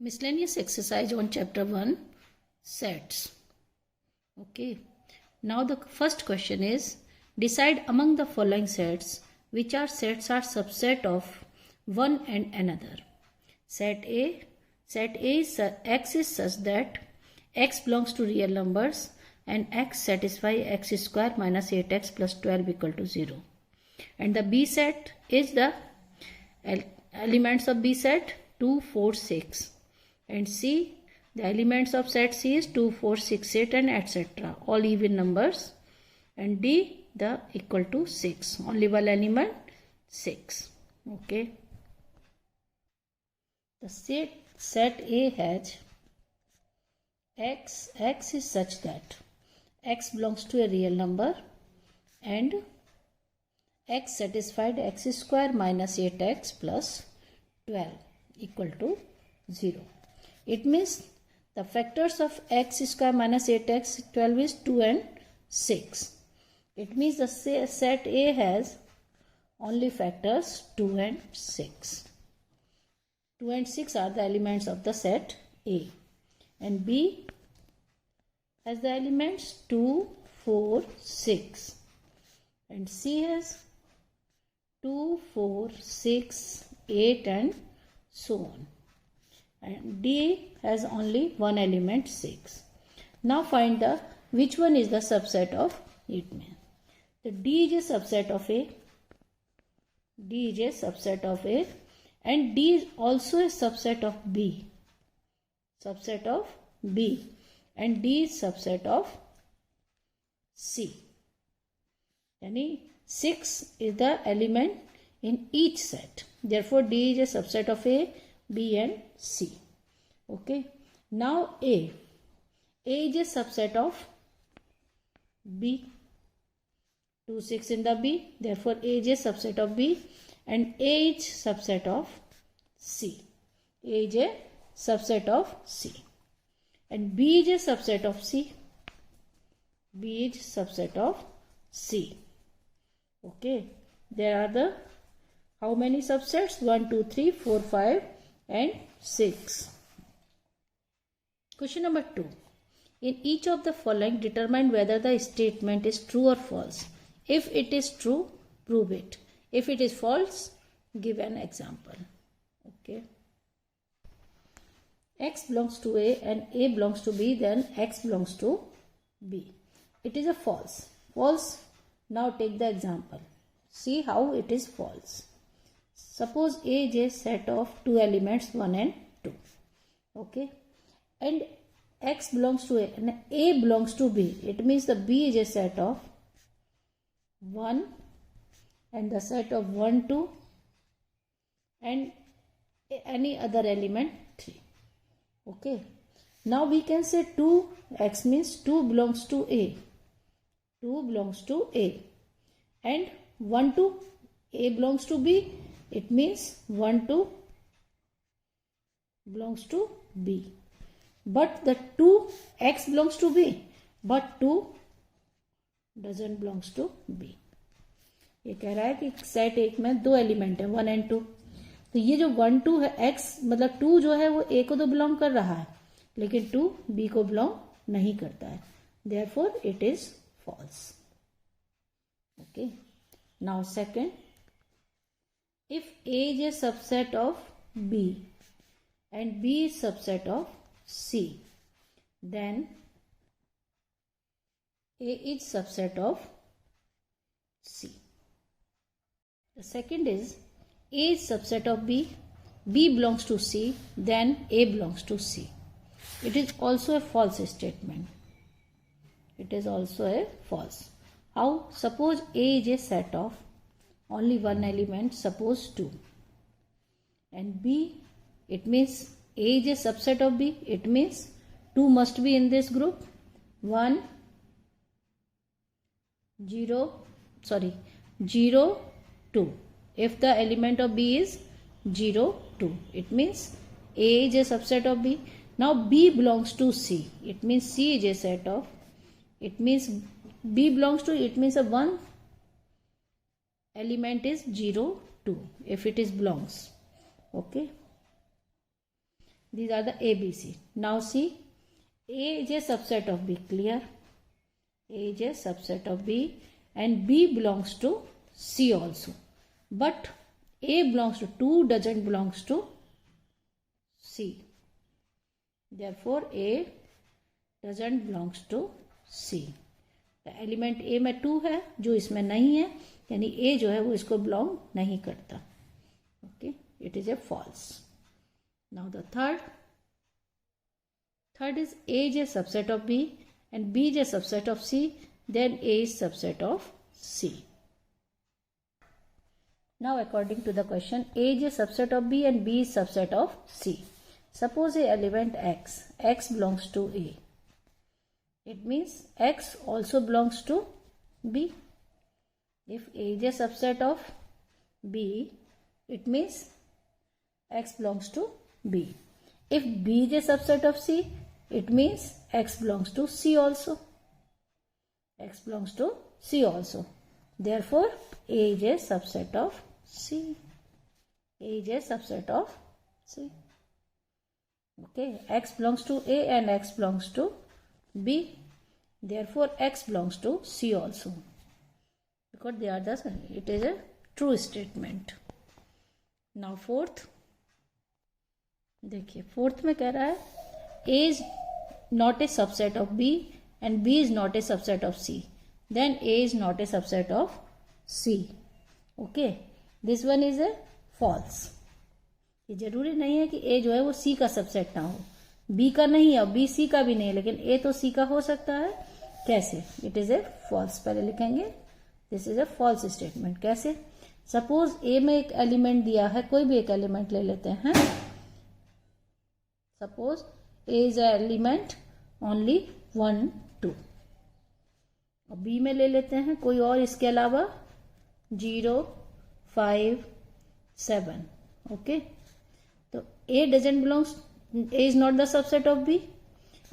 Miscellaneous exercise on chapter 1 sets. Okay, now the first question is, decide among the following sets which are subset of one and another. Set A is x is such that x belongs to real numbers and x satisfy x square minus 8x plus 12 equal to 0. And the B set is the elements of B set 2, 4, 6. And C, the elements of set C is 2, 4, 6, 8 and etc. All even numbers. And D, the equal to 6. Only one element 6. Okay. The set A has x is such that x belongs to a real number and x satisfied x square minus 8x plus 12 equal to 0. It means the factors of x square minus 8x 12 is 2 and 6. It means the set A has only factors 2 and 6. 2 and 6 are the elements of the set A. And B has the elements 2, 4, 6. And C has 2, 4, 6, 8 and so on. And D has only one element 6. Now find the which one is the subset of it. The D is a subset of A. D is a subset of A and D is also a subset of B. Subset of B and D is subset of C. Yani 6 is the element in each set. Therefore D is a subset of A, B and C. Okay. Now A is a subset of B. 2, 6 in the B. Therefore A is a subset of B and A is subset of C. A is a subset of C. And B is a subset of C. B is subset of C. Okay. There are the how many subsets? 1, 2, 3, 4, 5 and 6. Question number 2. In each of the following, determine whether the statement is true or false. If it is true, prove it. If it is false, give an example. Okay. X belongs to A and A belongs to B, then X belongs to B. It is a false. False. Now take the example. See how it is false. Suppose A is a set of two elements 1 and 2. Okay. And X belongs to A and A belongs to B. It means the B is a set of 1 and the set of 1, 2 and any other element 3. Okay. Now we can say 2x means 2 belongs to A. 2 belongs to A. And 1, 2 A belongs to B. It means 1, 2 belongs to B. But the 2x belongs to B. But 2 doesn't belongs to B. ये कह रहा है कि set एक में दो element है 1 and 2. तो ये जो 1, 2 है x मतलब 2 जो है वो A को तो बिलोंग कर रहा है लेकिन 2 B को बिलोंग नहीं करता है. Therefore it is false. Okay. Now second. If A is a subset of B and B is subset of C, then A is subset of C. The second is A is subset of B, B belongs to C, then A belongs to C. It is also a false statement. It is also a false. How? Suppose A is a set of only one element, suppose 2. And B, it means A is a subset of B. It means 2 must be in this group. 1, 0, 2. If the element of B is 0, 2, it means A is a subset of B. Now B belongs to C. It means C is a set of, it means B belongs to, it means a one element is 0, 2 if it is belongs. Okay. These are the A, B, C. Now see, A is a subset of B. Clear? A is a subset of B and B belongs to C also. But A belongs to 2 doesn't belongs to C. Therefore A doesn't belongs to C. The element A में 2 है जो इसमें नहीं है, यानी A जो है वो इसको belong नहीं करता. Okay, it is a false. Now the third is A is a subset of B and B is a subset of C, then A is subset of C. Now according to the question, A is a subset of B and B is subset of C. Suppose a element X belongs to A. It means X also belongs to B. If A is a subset of B, it means X belongs to B. If B is a subset of C, it means X belongs to C also. X belongs to C also. Therefore, A is a subset of C. A is a subset of C. Okay, X belongs to A and X belongs to B. Therefore, X belongs to C also. Because they are it is a true statement. Now fourth. देखिए fourth में कह रहा है A is not a subset of B and B is not a subset of C. Then A is not a subset of C. Okay, this one is a false. ये जरूरी नहीं है कि A जो है वो C का subset ना हो, B का नहीं है और B C का भी नहीं है, लेकिन A तो C का हो सकता है. कैसे? It is a false. पहले लिखेंगे this is a false statement. कैसे? सपोज A में एक एलिमेंट दिया है, कोई भी एक एलिमेंट ले लेते हैं. Suppose A is a element only 1, 2. और B में ले लेते हैं कोई और इसके अलावा 0, 5, 7. ओके, तो A doesn't belongs, A is not the subset of B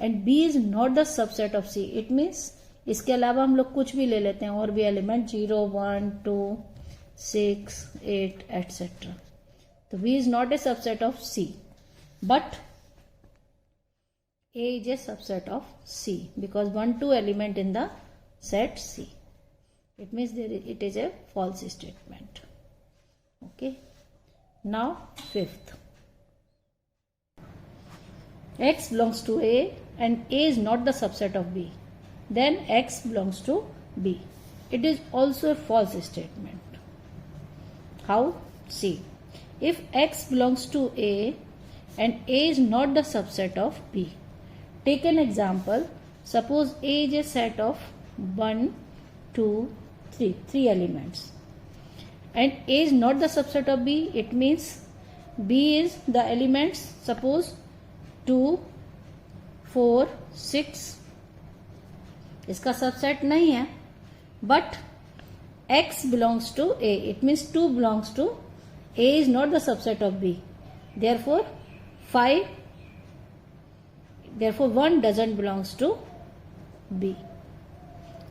and B is not the subset of C. It means इसके अलावा हम लोग कुछ भी ले लेते हैं और भी एलिमेंट 0, 1, 2, 6, 8 etc. तो B is not a subset of C, but A is a subset of C because 1, 2 element in the set C. It means it is a false statement. Okay. Now fifth. X belongs to A and A is not the subset of B. Then X belongs to B. It is also a false statement. How? See. If X belongs to A and A is not the subset of B. Take an example. Suppose A is a set of 1, 2, 3. 3 elements. And A is not the subset of B. It means B is the elements. Suppose 2, 4, 6. इसका subset नहीं है. But X belongs to A. It means 2 belongs to A is not the subset of B. Therefore 1 doesn't belongs to B.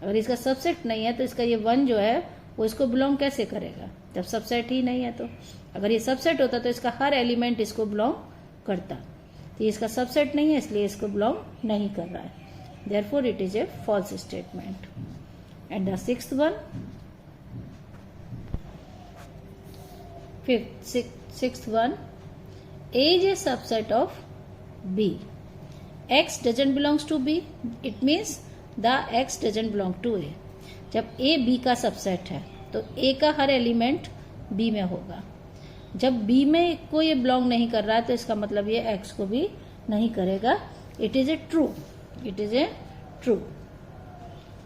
अगर इसका subset नहीं है तो इसका ये 1 जो है वो इसको बिलोंग कैसे करेगा जब सबसेट ही नहीं है. तो अगर ये सबसेट होता तो इसका हर एलिमेंट इसको बिलोंग करता. तो ये इसका सबसेट नहीं है इसलिए इसको बिलोंग नहीं कर रहा है. Therefore it is a false statement. And the sixth one, sixth one, A is a subset of B. X doesn't belongs to B. It means the X doesn't belong to A. जब A B का subset है तो A का हर element B में होगा. जब B में कोई बिलोंग नहीं कर रहा है तो इसका मतलब ये X को भी नहीं करेगा. It is a true. It is a true.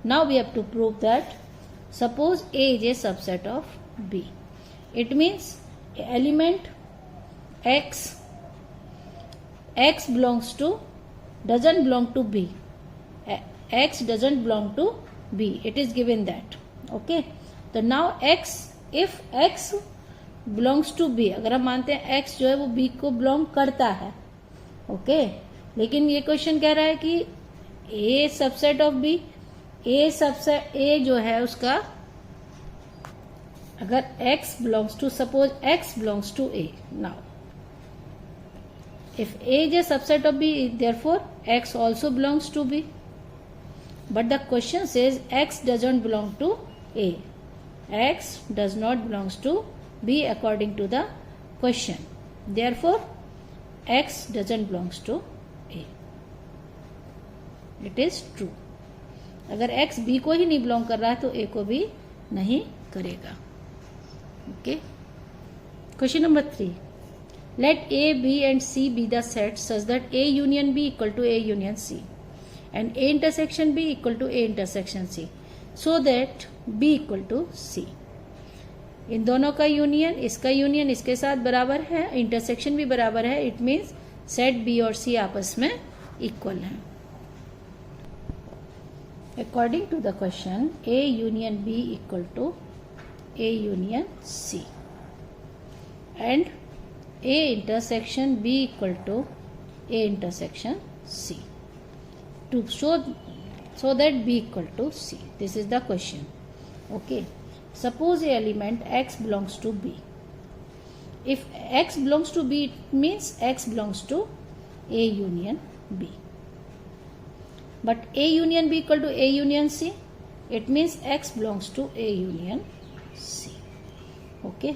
Now we have to prove that suppose A is a subset of B. It means element X belongs to doesn't belong to B. X doesn't belong to B. It is given that. Okay. तो now if X belongs to B, अगर हम मानते हैं X जो है वो B को belong करता है. ओके, लेकिन ये क्वेश्चन कह रहा है कि A subset of B, A जो है उसका अगर X belongs to, suppose X belongs to A. Now If A is a subset of B, therefore X also belongs to B. But the question says X doesn't belong to A. X does not belongs to B according to the question. Therefore, X doesn't belongs to A. It is true. अगर X B को ही नहीं belong कर रहा है तो A को भी नहीं करेगा. Okay. Question number 3. Let A, B and C be the sets such that A union B equal to A union C and A intersection B equal to A intersection C so that B equal to C. इन दोनों का union, इसका union इसके साथ बराबर है, intersection भी बराबर है. इट मीन्स सेट B और C आपस में इक्वल हैं. According to the question, A union B equal to A union C and A intersection B equal to A intersection C to show so that B equal to C. This is the question. Okay. Suppose a element X belongs to B. If X belongs to B, it means X belongs to A union B. But A union B equal to A union C, it means X belongs to A union C. Okay.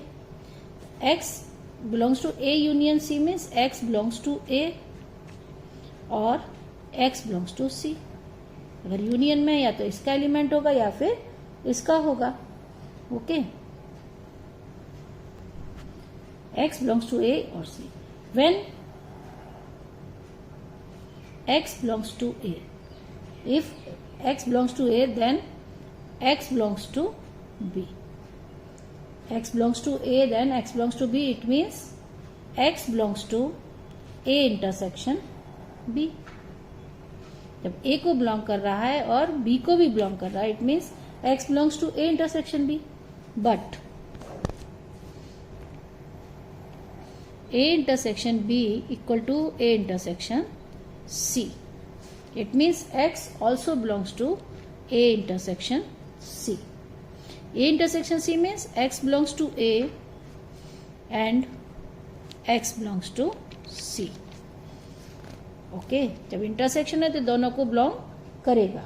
X belongs to A union C means X belongs to A और X belongs to C. अगर union में या तो इसका element होगा या फिर इसका होगा. Okay. X belongs to A or C. When X belongs to A, if X belongs to A, then X belongs to B. X belongs to A, then X belongs to B. It means X belongs to A intersection B. जब A को belong कर रहा है और B को भी belong कर रहा है, it means X belongs to A intersection B. But A intersection B equal to A intersection C. It means X also belongs to A intersection C. A intersection C means X belongs to A and X belongs to C. Okay. जब intersection है तो दोनों को belong करेगा.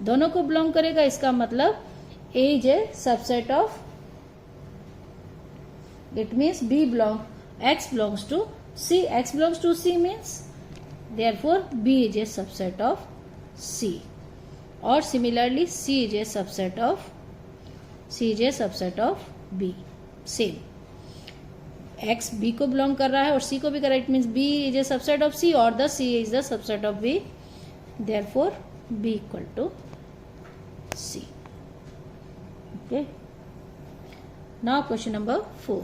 दोनों को belong करेगा इसका मतलब A is a subset of, it means B belong, X belongs to C. X belongs to C means therefore B is a subset of C. Or similarly C is a subset of B. Same. X B को belong कर रहा है और C को भी कर रहा है. It means B is a subset of C और the C is the subset of B. Therefore B equal to C. Okay. Now question number 4.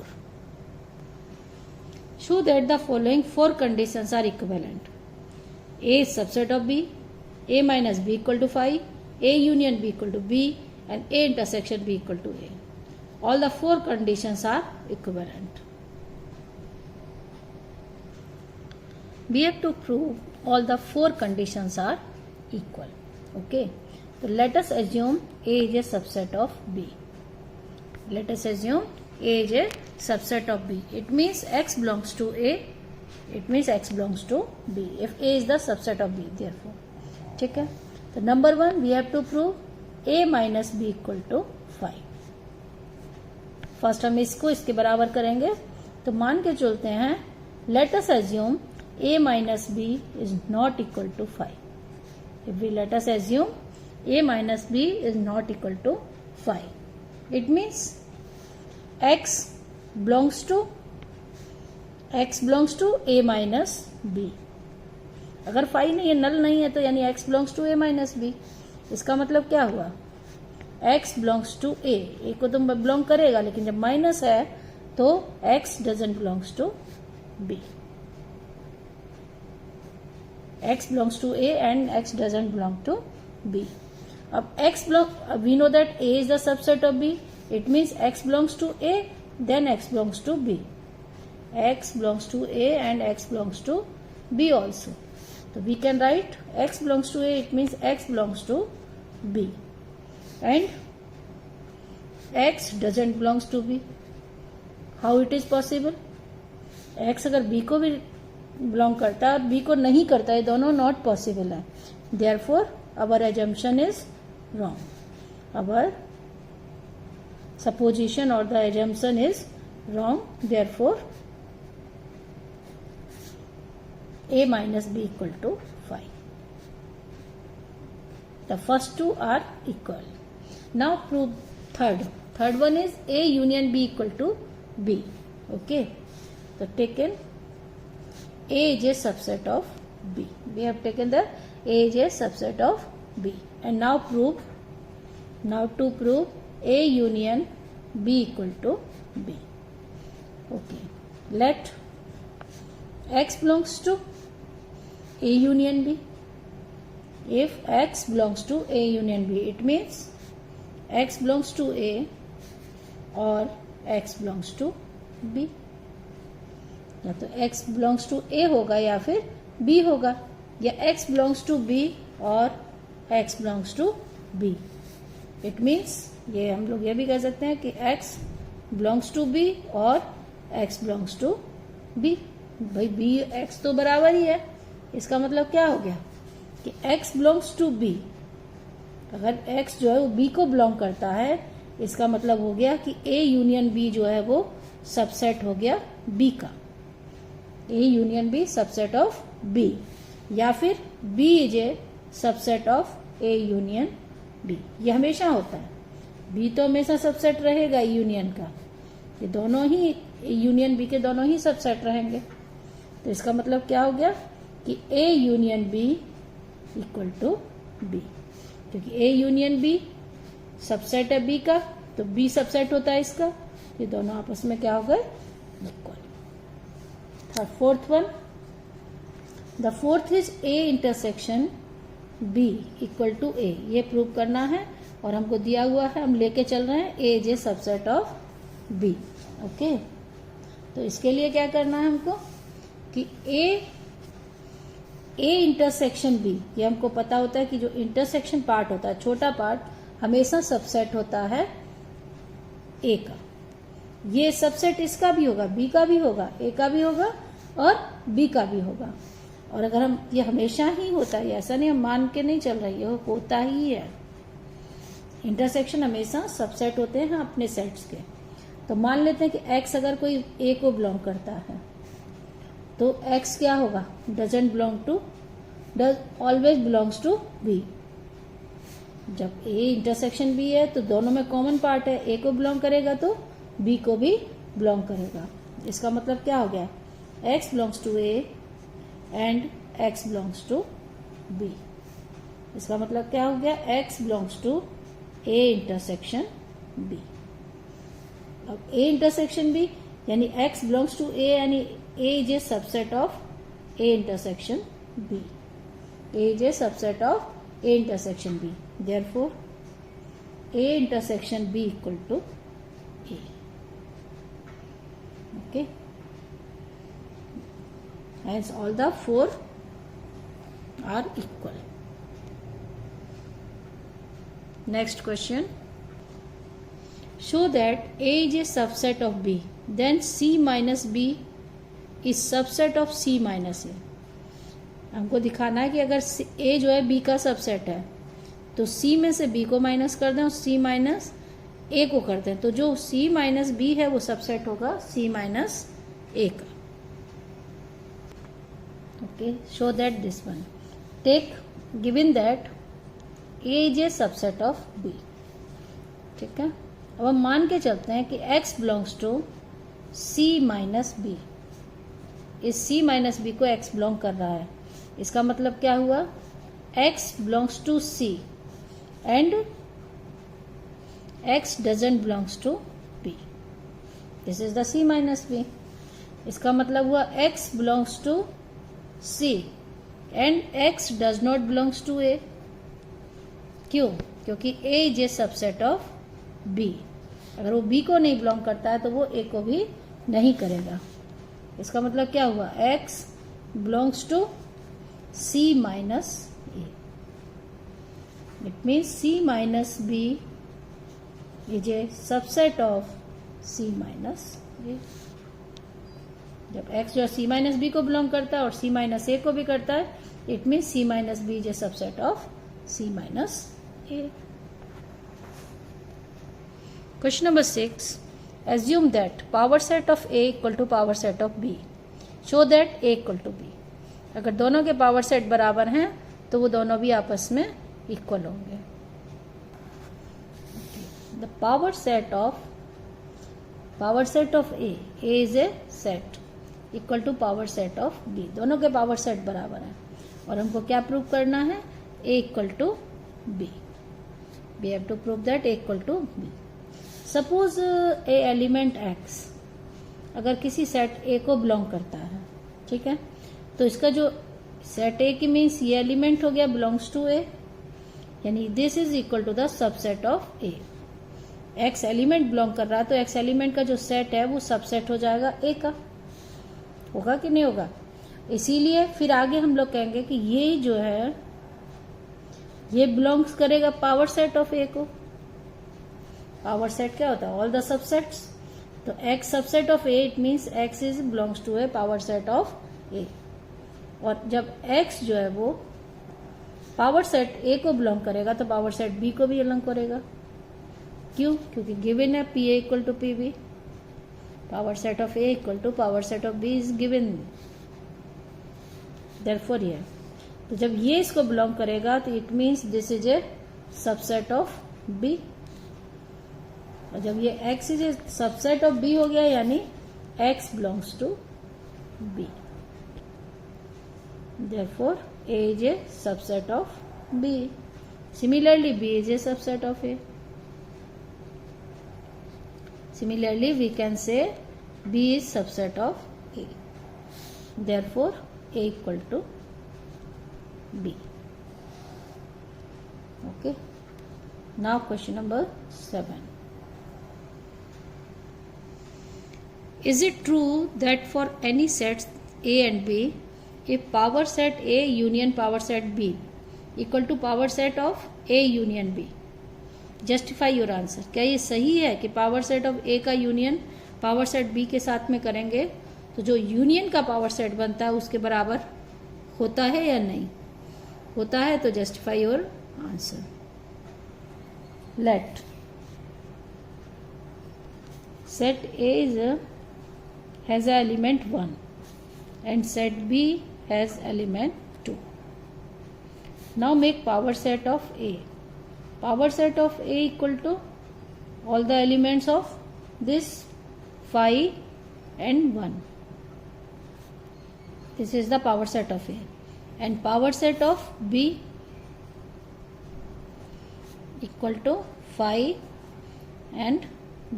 Show that the following 4 conditions are equivalent. A is subset of B, A minus B equal to phi, A union B equal to B and A intersection B equal to A. All the 4 conditions are equivalent. We have to prove all the 4 conditions are equal. Okay. So let us assume A is a subset of B. Let us assume A is a subset of B. It means X belongs to A. It means X belongs to B. If A is the subset of B, therefore. ठीक है. तो number 1 we have to prove A minus B equal to phi. First हम इसको इसके बराबर करेंगे. तो मान के चलते हैं let us assume A minus B is not equal to phi. If we let us assume A minus B is not equal to phi, it means X belongs to A minus B. अगर phi नहीं है, नल नहीं है, तो यानी X belongs to A minus B. इसका मतलब क्या हुआ? X belongs to A. A को तो बिलोंग करेगा, लेकिन जब माइनस है तो X doesn't belongs to B. X belongs to A and X doesn't belong to B. अब X belong, we know that A is the subset of B. It means X belongs to A, then X belongs to B. X belongs to A and X belongs to B also. So we can write X belongs to A. It means X belongs to B, and X doesn't belongs to B. How it is possible? X अगर B को भी belong करता है और B को नहीं करता है, दोनों नॉट पॉसिबल है. Therefore our assumption is wrong. Our supposition or the assumption is wrong. Therefore a minus b equal to 5. The first two are equal. Now prove third one is a union b equal to b. Okay, so taken a is a subset of b. We have taken the a is a subset of b, and now to prove a union b equal to b. Okay, let x belongs to a union b. If x belongs to a union b, it means x belongs to a or x belongs to b. या तो x belongs to a होगा या फिर b होगा, या x belongs to b और x belongs to b. It means ये हम लोग ये भी कह सकते हैं कि x बिलोंग्स टू b और x बिलोंग्स टू b. भाई b x तो बराबर ही है, इसका मतलब क्या हो गया कि x बिलोंग्स टू b. अगर x जो है वो b को बिलोंग करता है, इसका मतलब हो गया कि a यूनियन b जो है वो सबसेट हो गया b का. a union b subset of b, या फिर b is a subset of a union b. ये हमेशा होता है. बी तो हमेशा सबसेट रहेगा यूनियन का, ये दोनों ही यूनियन बी के दोनों ही सबसेट रहेंगे. तो इसका मतलब क्या हो गया कि A union B equal to B, क्योंकि ए यूनियन बी सबसेट है बी का, तो बी सबसेट होता है इसका. ये दोनों आपस में क्या हो गए, equal. Fourth one, the fourth is A intersection B equal to A. ये प्रूव करना है और हमको दिया हुआ है, हम लेके चल रहे हैं ए जे सबसेट ऑफ बी. ओके, तो इसके लिए क्या करना है हमको कि ए इंटरसेक्शन बी, ये हमको पता होता है कि जो इंटरसेक्शन पार्ट होता है, छोटा पार्ट, हमेशा सबसेट होता है ए का. ये सबसेट इसका भी होगा, बी का भी होगा, ए का भी होगा और बी का भी होगा. और अगर हम, ये हमेशा ही होता है, ऐसा नहीं हम मान के नहीं चल रही है, वो होता ही है. इंटरसेक्शन हमेशा सबसेट होते हैं अपने सेट्स के. तो मान लेते हैं कि x अगर कोई a को बिलोंग करता है, तो x क्या होगा, doesn't belong to, does always belongs to b. जब a इंटरसेक्शन b है तो दोनों में कॉमन पार्ट है, a को बिलोंग करेगा तो b को भी बिलोंग करेगा. इसका मतलब क्या हो गया, x belongs to a and x belongs to b. इसका मतलब क्या हो गया, x belongs to a intersection b. अब a इंटरसेक्शन b यानी x बिलोंग्स टू a, यानी a is a subset of a intersection b. a is a subset of a intersection b. Therefore a intersection b equal to a. Okay, hence all the four are equal. Next question, show that a is a subset of b, then c minus b is subset of c minus a. हमको दिखाना है कि अगर a जो है b का subset है, तो c में से b को माइनस कर दें और c माइनस a को कर दें, तो जो c माइनस b है वो सबसेट होगा c माइनस a का. Okay, show that this one. Take, given that a is a subset of b. ठीक है, अब हम मान के चलते हैं कि x belongs to c minus b. इस c माइनस b को x बिलोंग कर रहा है. इसका मतलब क्या हुआ, x belongs to c and x doesn't belongs to b. This is the c minus b. इसका मतलब हुआ x belongs to c and x does not belongs to a. क्यों, क्योंकि a is a subset of b. अगर वो b को नहीं belong करता है तो वो a को भी नहीं करेगा. इसका मतलब क्या हुआ, x belongs to c minus a. It means c minus b is a subset of c minus a. जब x जो है c माइनस बी को बिलोंग करता है और c माइनस ए को भी करता है, it means c minus B is a subset of c minus A. Question number 6. Assume that power set of A equal to power set of B. Show that A equal to B. अगर दोनों के power set बराबर हैं तो वो दोनों भी आपस में इक्वल होंगे. The power set of A is a set equal to power set of B. दोनों के पावर सेट बराबर हैं और हमको क्या प्रूव करना है? A equal to B. We have to prove that A equal to B. Suppose A element x अगर किसी सेट ए को बिलोंग करता है, ठीक है, तो इसका जो सेट ए की मीन्स ये एलिमेंट हो गया बिलोंग्स टू ए, यानी this is equal to the subset of A. X element belong कर रहा है तो एक्स एलिमेंट का जो सेट है वो सबसेट हो जाएगा ए का. होगा कि नहीं होगा? इसीलिए फिर आगे हम लोग कहेंगे कि ये जो है ये बिलोंग्स करेगा पावर सेट ऑफ ए को. पावर सेट क्या होता है? All the subsets. तो x subset of a, it means x is belongs to A power set of a. और जब x जो है वो पावर सेट a को बिलोंग करेगा तो पावर सेट b को भी बिलोंग करेगा. क्यों? क्योंकि गिवन है pa equal to pb. Power set of a equal to power set of b is given. Therefore ये, तो जब ये इसको बिलोंग करेगा तो it means this is a subset of b. और जब ये x is a subset of b हो गया यानी x belongs to b. Therefore a is a subset of b. Similarly b is a subset of a. Similarly we can say b is subset of a. Therefore a equal to b. Okay. Now question number 7. Is it true that for any sets A and B, if power set A union power set B equal to power set of A union B? Justify your answer. क्या ये सही है कि power set of A का union power set B के साथ में करेंगे तो जो यूनियन का पावर सेट बनता है उसके बराबर होता है या नहीं होता है? तो justify your answer. Let set A has a element 1 and set B has element 2. Now make power set of A. Power set of A equal to all the elements of this 5 and 1. This is the power set of A. And power set of B equal to 5 and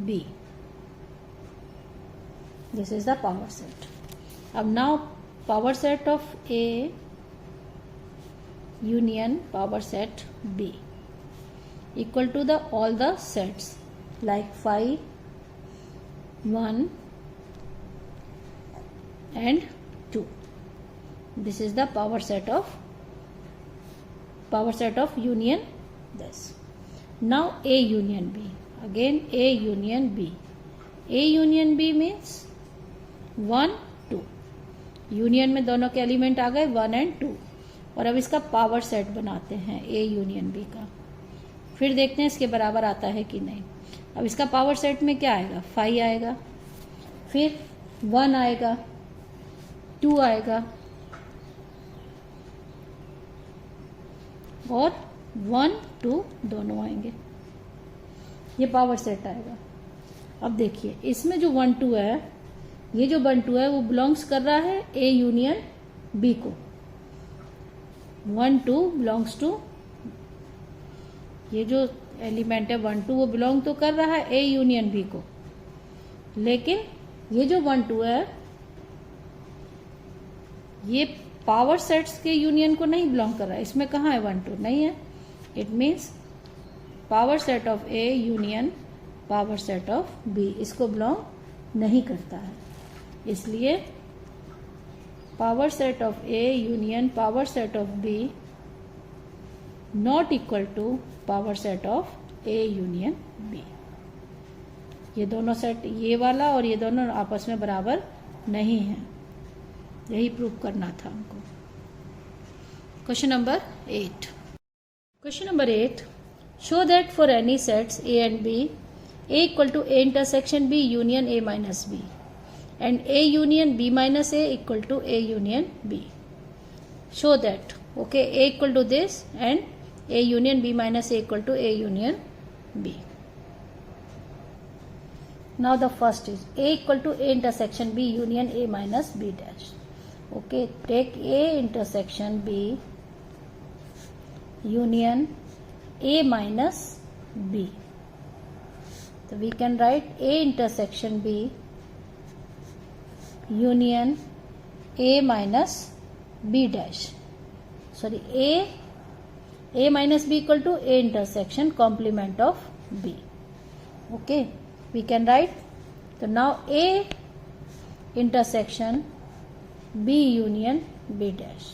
B. This is the power set. अब now power set of A union power set B equal to the all the sets like 5, 1 and 2. This is the power set of union this. Now A union B. Again A union B. A union B means 1, 2. Union में दोनों के element आ गए 1 and 2. और अब इसका power set बनाते हैं A union B का. फिर देखते हैं इसके बराबर आता है कि नहीं. अब इसका पावर सेट में क्या आएगा? 5 आएगा, फिर 1 आएगा, 2 आएगा और 1, 2 दोनों आएंगे. ये पावर सेट आएगा. अब देखिए इसमें जो 1, 2 है, ये जो 1, 2 है वो बिलोंग्स कर रहा है A यूनियन B को. 1, 2 बिलोंग्स टू, ये जो एलिमेंट है 1, 2 वो बिलोंग तो कर रहा है A यूनियन B को, लेकिन ये जो 1, 2 है ये पावर सेट्स के यूनियन को नहीं बिलोंग कर रहा है. इसमें कहाँ है 1, 2? नहीं है. It means power set of A union power set of B इसको बिलोंग नहीं करता है. इसलिए power set of A union power set of B not equal to power set of A union B. ये दोनों सेट, ये वाला और ये दोनों आपस में बराबर नहीं है, यही प्रूव करना था हमको। Question number 8। Question number 8, show that for any sets A and B, A equal to A intersection B union A minus B and A union B minus A equal to A union B. Show that, okay, A equal to this and A union B minus A equal to A union B. Now the first is A equal to A intersection B union A minus B dash. Okay, take A intersection B union A minus B. So we can write A intersection B union A minus B dash. Sorry, A minus B equal to A intersection complement of B. Okay, we can write. So now A intersection B union B dash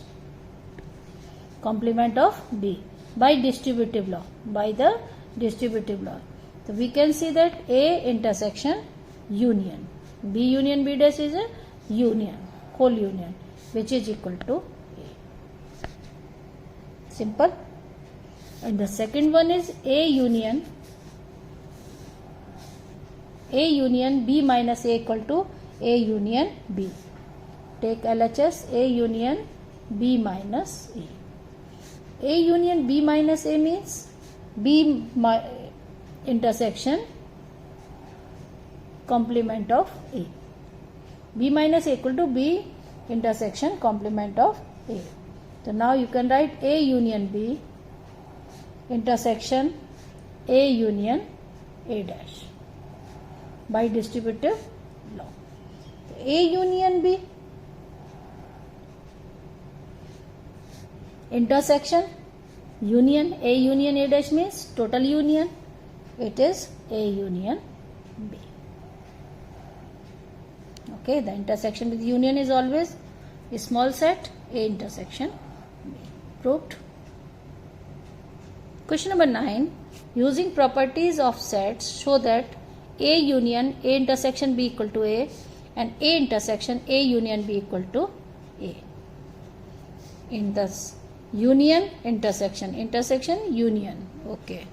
complement of B by distributive law, by the distributive law. So we can see that A intersection union B union B dash is a union, whole union, which is equal to A. Simple. And the second one is A union B minus A equal to A union B. Take LHS A union B minus A. A union B minus A means B intersection complement of A. B minus A equal to B intersection complement of A. So now you can write A union B intersection A union A dash by distributive law. So A union B intersection union A union A dash means total union. It is A union B. Okay, the intersection with union is always a small set A intersection B. Proved. Question number 9. Using properties of sets, show that A union A intersection B equal to A and A intersection A union B equal to A. In this union intersection union, okay,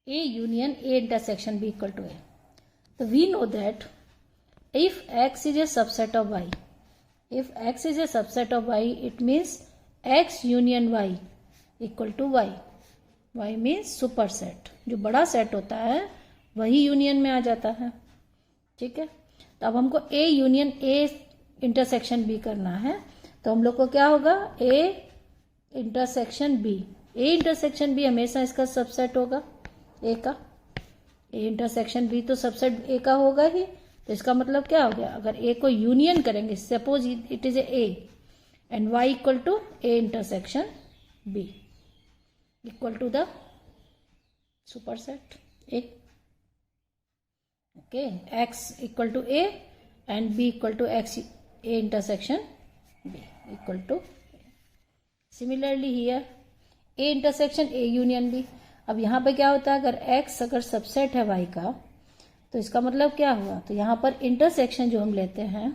A union A intersection B equal to A. So we know that if X is a subset of Y, if X is a subset of Y, it means X union Y equal to Y. Y means superset, जो बड़ा set होता है वही union में आ जाता है. ठीक है, तो अब हमको A union A intersection B करना है. तो हम लोग को क्या होगा, A intersection B. A intersection B हमेशा इसका सबसेट होगा A का. A इंटरसेक्शन B तो सबसेट A का होगा ही. तो इसका मतलब क्या हो गया, अगर A को यूनियन करेंगे, suppose it is A and Y equal to A intersection B equal to the superset A. Okay, X equal to A and B equal to X A intersection B equal to A. Similarly here A intersection A union B. अब यहाँ पे क्या होता है, अगर X अगर subset है Y का, तो इसका मतलब क्या हुआ, तो यहाँ पर इंटरसेक्शन जो हम लेते हैं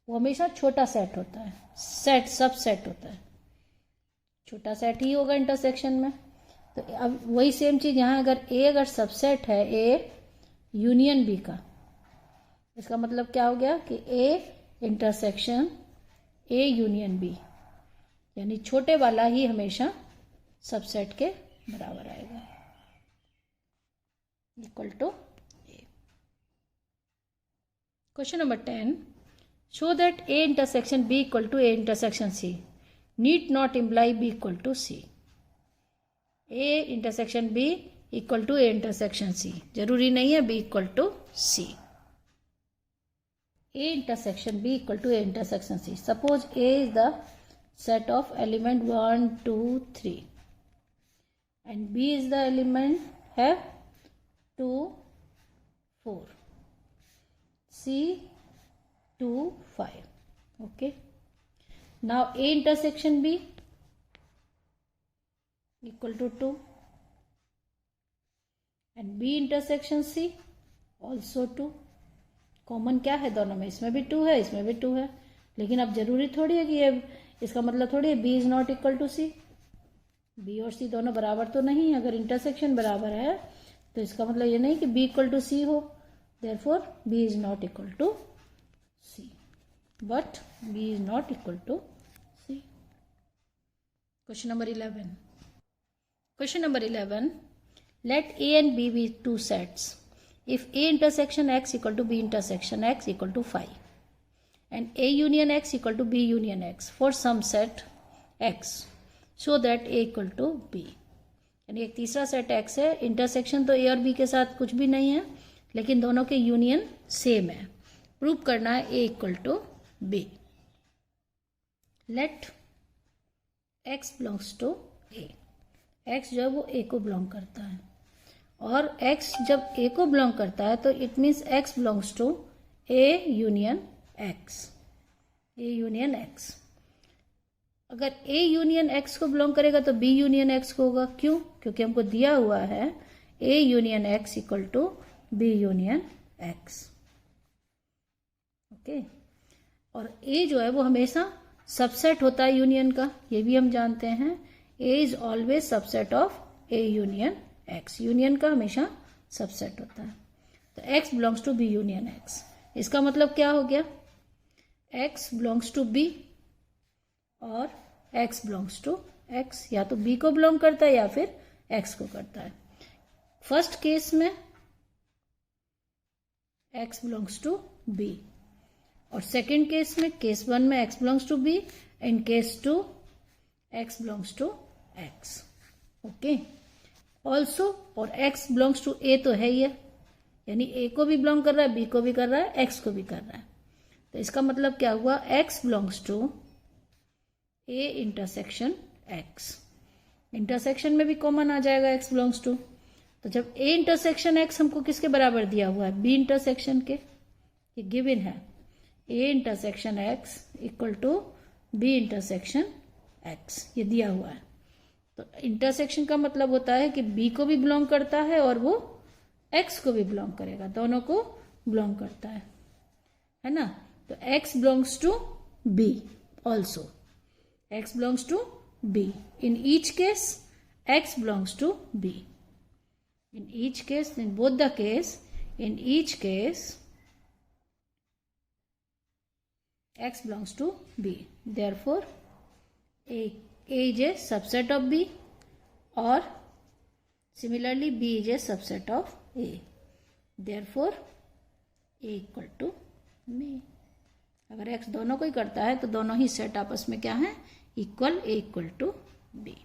वो हमेशा छोटा सेट होता है, सेट सबसेट होता है, छोटा सेट ही होगा इंटरसेक्शन में. तो अब वही सेम चीज यहाँ, अगर A अगर सबसेट है A यूनियन B का, इसका मतलब क्या हो गया कि A intersection A union B, यानी छोटे वाला ही हमेशा सबसेट के बराबर आएगा, equal to A. Question number 10. Show that A intersection B equal to A intersection C need not imply B equal to C. A intersection B equal to A intersection C, जरूरी नहीं है B equal to C. A intersection B equal to A intersection C. Suppose A is the set of element 1, 2, 3 and B is the element have 2, 4, C 2, 5. Okay. Now A intersection B equal to 2 and B intersection C also 2 common क्या है दोनों में, इसमें भी 2 है, इसमें भी 2 है, लेकिन अब जरूरी थोड़ी है कि ये, इसका मतलब थोड़ी है B is not equal to C. B और सी दोनों बराबर तो नहीं है, अगर इंटरसेक्शन बराबर है तो इसका मतलब ये नहीं कि बी इक्वल टू सी हो, therefore B is not equal to C, but B is not equal to C. Question number 11. Question number 11. Let A and B be two sets. If A intersection X equal to B intersection X equal to phi, and A union X equal to B union X for some set X, so that A equal to B. यानी एक तीसरा set X है, intersection तो A और B के साथ कुछ भी नहीं है, लेकिन दोनों के यूनियन सेम है। प्रूव करना है A equal to B. Let X belongs to A. X जो है वो A को बिलोंग करता है, और X जब A को बिलोंग करता है तो it means X belongs to A union X. A union X. अगर A यूनियन X को बिलोंग करेगा तो B यूनियन X को होगा। क्यों? क्योंकि हमको दिया हुआ है A union X equal to B union X. Okay, और A जो है वो हमेशा सबसेट होता है यूनियन का, ये भी हम जानते हैं। A is always subset of A union X. Union का हमेशा सबसेट होता है, तो X belongs to B union X. इसका मतलब क्या हो गया? X बिलोंग्स टू B और X बिलोंग्स टू X. या तो B को बिलोंग करता है या फिर X को करता है। फर्स्ट केस में X बिलोंग्स टू B, और सेकेंड केस में, केस 1 में X belongs to B, and case 2 X belongs to X. Okay, also, और X बिलोंग्स टू A तो है ही है, यानी A को भी बिलोंग कर रहा है, B को भी कर रहा है, X को भी कर रहा है। तो इसका मतलब क्या हुआ? X belongs to A intersection X. Intersection में भी कॉमन आ जाएगा X बिलोंग्स टू। तो जब A इंटरसेक्शन X हमको किसके बराबर दिया हुआ है? B इंटरसेक्शन के, ये गिवन है। A intersection X equal to B intersection X, ये दिया हुआ है। तो इंटरसेक्शन का मतलब होता है कि B को भी बिलोंग करता है और वो X को भी बिलोंग करेगा, दोनों को बिलोंग करता है ना। तो X belongs to B also, X belongs to B. In each case X belongs to B. In each case, in both the case, in each case, X belongs to B. Therefore, A is a subset of B, or similarly B is a subset of A. Therefore, A equal to B. अगर X दोनों को ही करता है तो दोनों ही set आपस में क्या है? Equal, A equal to B.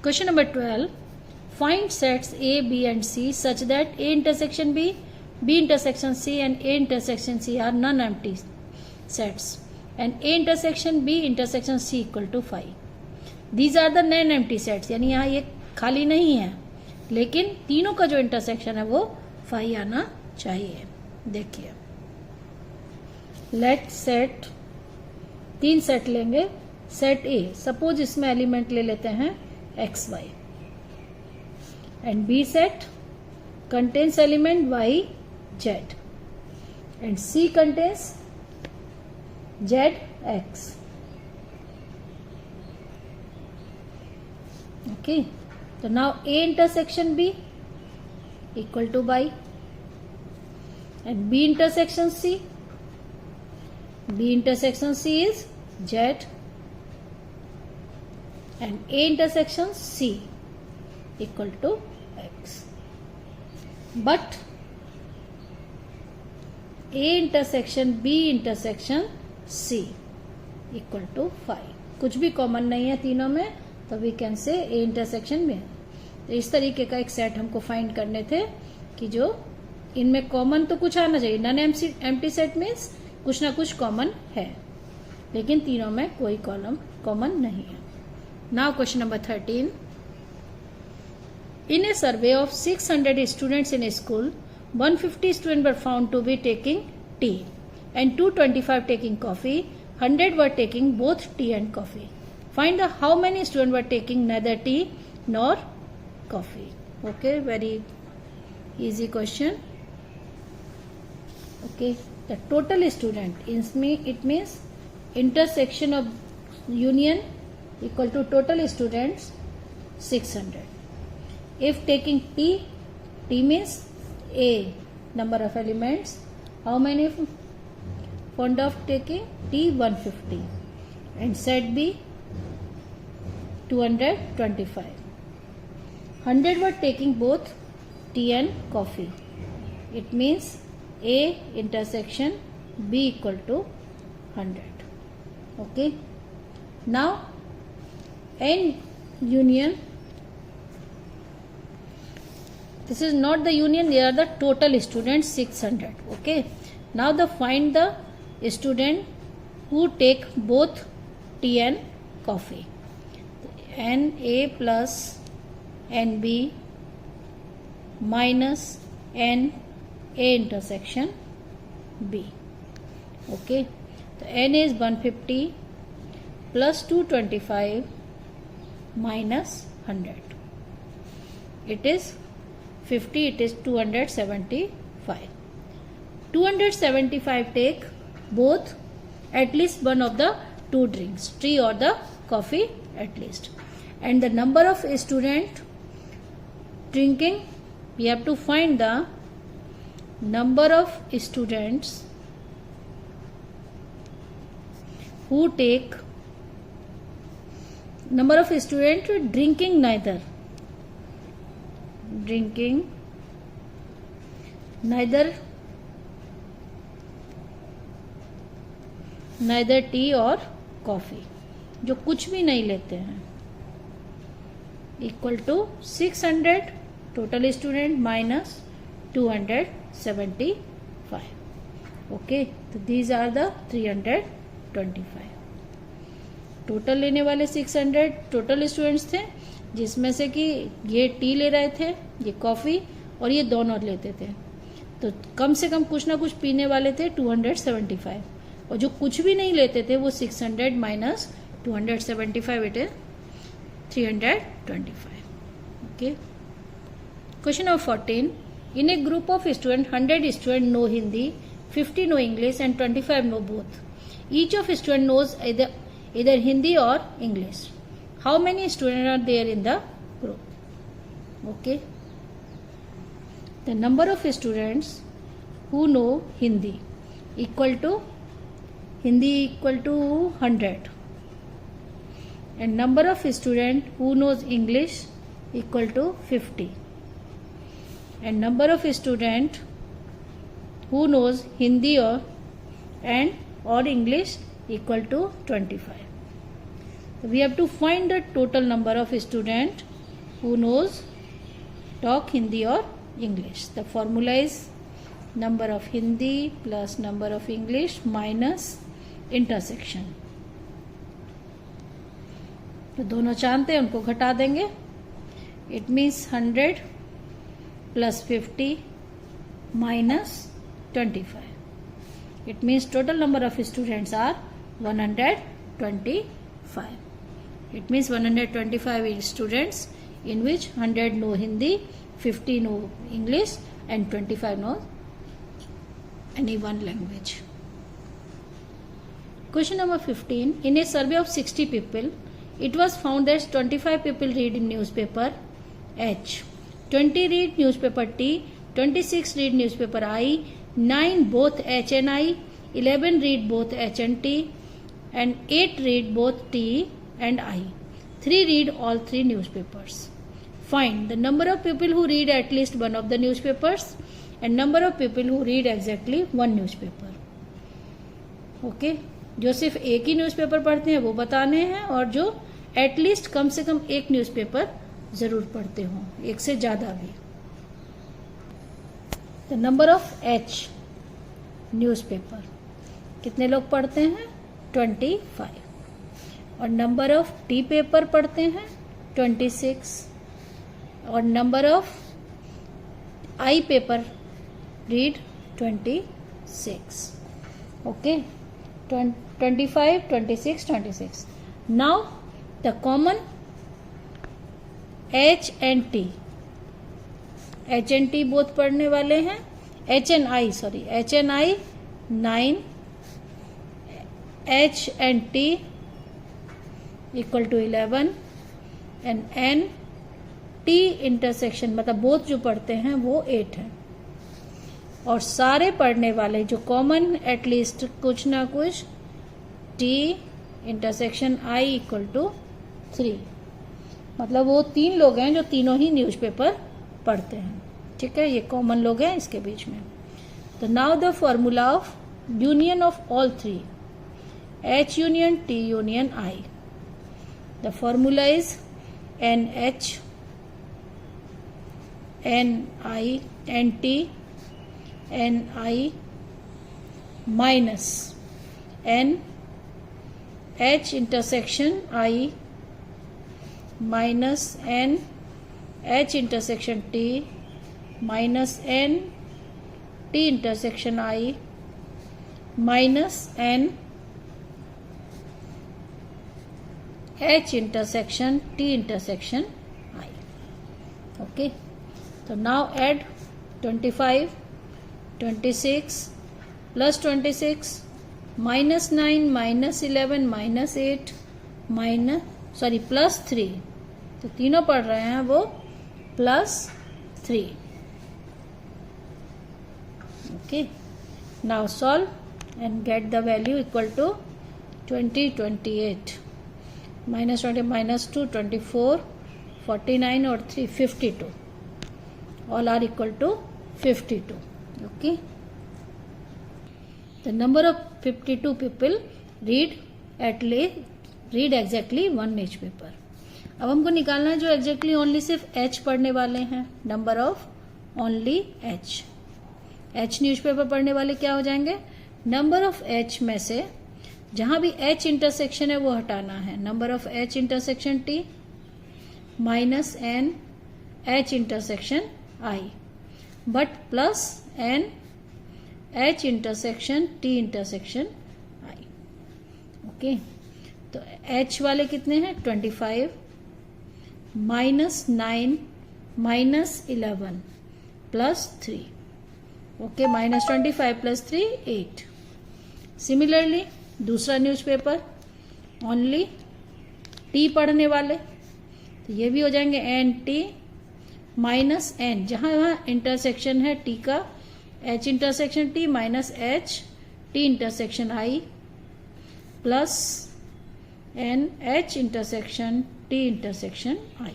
Question number 12. Find sets A, B and C such that A intersection B, B intersection C and A intersection C are non-empty sets, and A intersection B intersection C equal to phi. These are the non-empty sets, यानी यहाँ ये खाली नहीं है, लेकिन तीनों का जो इंटरसेक्शन है वो phi आना चाहिए। देखिए, लेट सेट, 3 सेट लेंगे। सेट A, सपोज इसमें एलिमेंट ले लेते हैं x, y, and B set contains element y, z, and C contains z, x. Okay, so now A intersection B equal to y, and B intersection C, B intersection C is z, and A intersection C equal to X. But A intersection B intersection C equal to phi. कुछ भी common नहीं है तीनों में, तो we can say A intersection में। तो इस तरीके का एक सेट हमको फाइंड करने थे कि जो इनमें कॉमन तो कुछ आना चाहिए। नॉन एम्प्टी सेट मीन्स कुछ ना कुछ कॉमन है, लेकिन तीनों में कोई कॉलम कॉमन नहीं है। Now question number 13. In a survey of 600 students in a school, 150 students were found to be taking tea and 225 taking coffee. 100 were taking both tea and coffee. Find the how many students were taking neither tea nor coffee. Okay, very easy question. Okay, the total student it means intersection of union equal to total students 600. If taking t means a number of elements, how many fond of taking t 150 and set b 225. 100 were taking both tea and coffee. It means A intersection B equal to 100. Okay. Now N union. This is not the union. They are the total students 600. Okay. Now find the student who take both tea and coffee. NA plus NB minus NA intersection B. Okay, so N is 150 plus 225 minus 100. It is 50. It is 275. 275 take both at least one of the two drinks, tea or the coffee at least. And the number of student drinking, we have to find the number of students who take number of students drinking neither tea और coffee, जो कुछ भी नहीं लेते हैं, equal to 600 total student minus 275. Okay, तो these are the 325. Total लेने वाले 600 टोटल स्टूडेंट्स थे, जिसमें से कि ये टी ले रहे थे, ये कॉफ़ी और ये दोनों लेते थे. तो कम से कम कुछ ना कुछ पीने वाले थे 275, और जो कुछ भी नहीं लेते थे वो 600 minus 275, it is 325. Okay. Question number 14. In a group of students, 100 students know Hindi, 50 know English and 25 know both. Each of students knows either Hindi or English. How many students are there in the group? Okay. The number of students who know Hindi equal to 100. And number of students who knows English equal to 50. And number of students who knows Hindi or English equal to 25. So we have to find the total number of students who knows talk Hindi or English. The formula is number of Hindi plus number of English minus intersection. तो दोनों जानते हैं, उनको घटा देंगे. It means 100 plus 50 minus 25. It means total number of students are 125. It means 125 students, in which 100 know Hindi, 50 know English and 25 know any one language. Question number 15. In a survey of 60 people, it was found that 25 people read in newspaper H, 20 read newspaper T, 26 read newspaper I, 9 both H and I, 11 read both H and T, and 8 read both T and I. 3 read all 3 newspapers. Find the number of people who read at least one of the newspapers and number of people who read exactly one newspaper. Okay? जो सिर्फ एक ही newspaper पढ़ते हैं वो बताने हैं, और जो एटलीस्ट कम से कम एक न्यूज़पेपर जरूर पढ़ते हों, एक से ज्यादा भी. The number of H newspaper कितने लोग पढ़ते हैं? 25. और नंबर ऑफ टी पेपर पढ़ते हैं 26. और number of I paper read 26. Okay, 25, 26, 26. Now the common H and T. H and T both पढ़ने वाले हैं. HNI 9, H and T equal to 11 and N T intersection मतलब बोथ जो पढ़ते हैं वो 8 है, और सारे पढ़ने वाले जो कॉमन एटलीस्ट कुछ ना कुछ T intersection I equal to 3, मतलब वो 3 लोग हैं जो तीनों ही न्यूज़पेपर पढ़ते हैं। ठीक है, ये कॉमन लोग हैं इसके बीच में। तो now the formula of union of all 3, H union T union I. The formula is NH NI NT NI minus NH intersection I minus NH intersection T minus NT intersection I minus NH intersection T intersection I. Okay, so now add 25, 26 plus 26 minus 9 minus 11 minus 8 plus 3, तो तीनों पढ़ रहे हैं वो plus 3. Okay, now solve and get the value equal to 20, 28. minus 20 minus 2 24, 49 और 3 52, all are equal to 52. Okay, the number of 52 people read exactly one newspaper. अब हमको निकालना है जो एग्जैक्टली ओनली सिर्फ H पढ़ने वाले हैं, number of only H newspaper पढ़ने वाले क्या हो जाएंगे, नंबर ऑफ H में से जहां भी H इंटरसेक्शन है वो हटाना है, number of H intersection T minus N H intersection I, but plus N H intersection T intersection I. Okay, तो H वाले कितने हैं 25 minus 9 minus 11 plus 3. Okay, minus 25 plus 3 8. Similarly दूसरा न्यूज़पेपर ओनली T पढ़ने वाले, तो ये भी हो जाएंगे एन टी माइनस एन, जहां वहां इंटरसेक्शन है T का, H intersection T minus H T intersection I plus N H intersection T intersection I.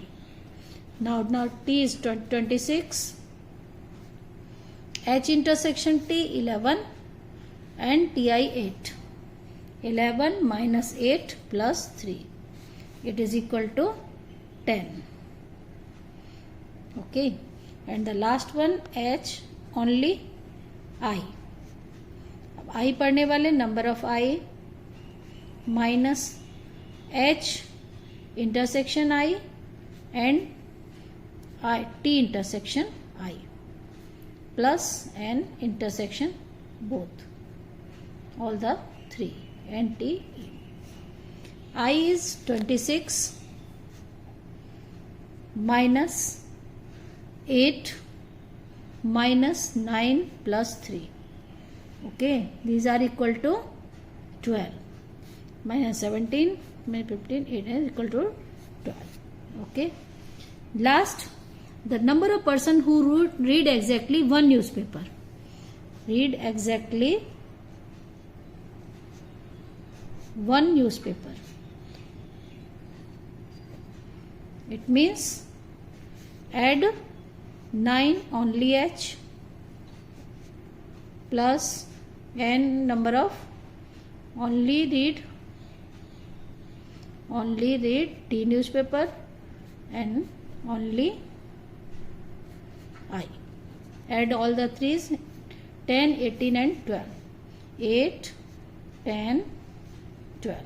Now T is 26, H intersection T 11 and TI 8. 11 minus 8 plus 3. It is equal to 10. Okay. And the last one H only I. अब I पढ़ने वाले number of I minus H intersection I and T intersection I plus N intersection both, all the three, N, T, E. I is 26 minus 8 minus 9 plus 3. Okay, these are equal to 12. Minus 17 minus 15, 8 is equal to 12. Okay. Last, the number of person who read exactly one newspaper. Read exactly one newspaper. It means add 9 only H plus N number of only read T newspaper and only I. Add all the threes, 10, 18 and 12. 8, 10, 12.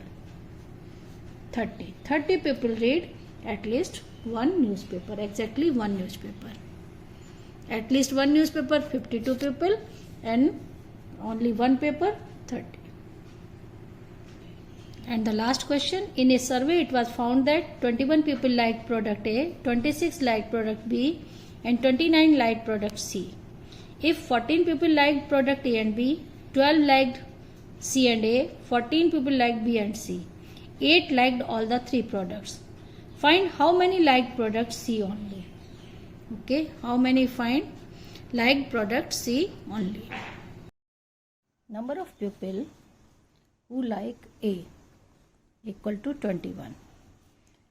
30. 30 people read at least one newspaper, exactly one newspaper. At least one newspaper, 52 people, and only one paper, 30. And the last question, in a survey it was found that 21 people liked product A, 26 liked product B and 29 liked product C. If 14 people liked product A and B, 12 liked C and A, 14 people liked B and C, 8 liked all the 3 products. Find how many liked product C only. Okay, how many find liked product C only. Number of people who like A equal to 21.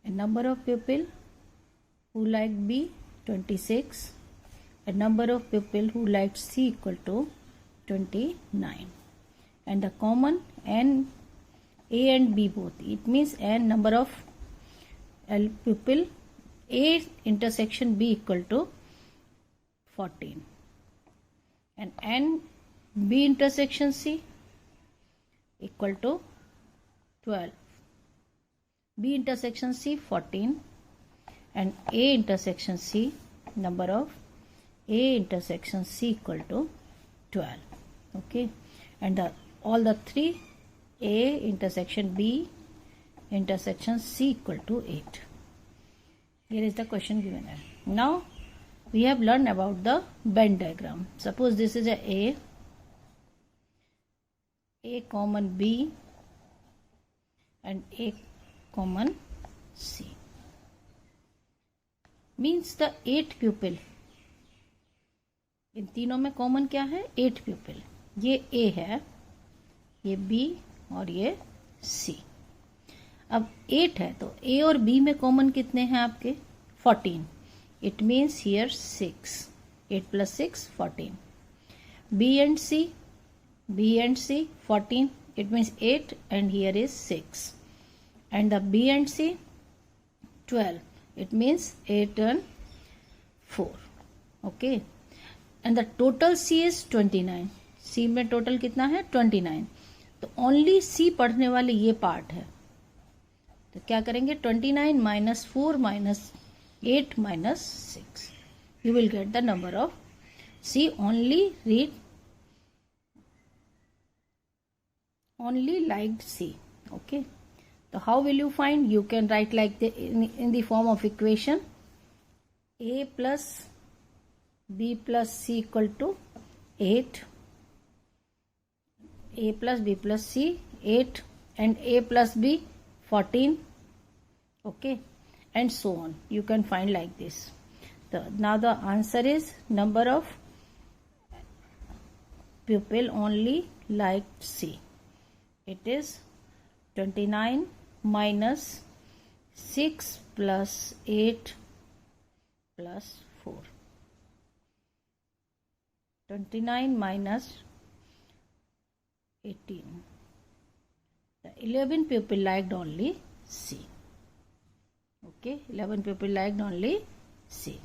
And number of people who like B 26. And number of people who liked C equal to 29. And the common N A and B both. It means N number of people A intersection B equal to 14. And N B intersection C equal to 12. B intersection C 14. And A intersection C, number of A intersection C equal to 12. Okay. And all the 3 A intersection B intersection C equal to 8. Here is the question given. Now we have learned about the Venn diagram. Suppose this is a common B and A common C. Means the 8 pupil. इन तीनों में common क्या है? 8 pupil. ये A है, ये B और ये C. अब 8 है तो A और B में कॉमन कितने हैं आपके? 14. It means here 6. 8 plus 6 14. B and C 14. It means 8 and here is 6. And the B and C 12. It means 8 and 4. Okay. And the total C is 29. C में total कितना है? 29. तो only C पढ़ने वाले ये पार्ट है. तो क्या करेंगे? 29 minus 4 minus 8 minus 6. You will get the number of C. Only liked C. Okay. So how will you find? You can write like in the form of equation. A plus B plus C equal to 8. A plus B plus C 8 and A plus B 14. Okay, and so on. You can find like this. Now the answer is number of pupil only liked C. It is 29 minus 6 plus 8 plus 4. 29 minus 18. The 11 people liked only C. Okay, 11 people liked only C.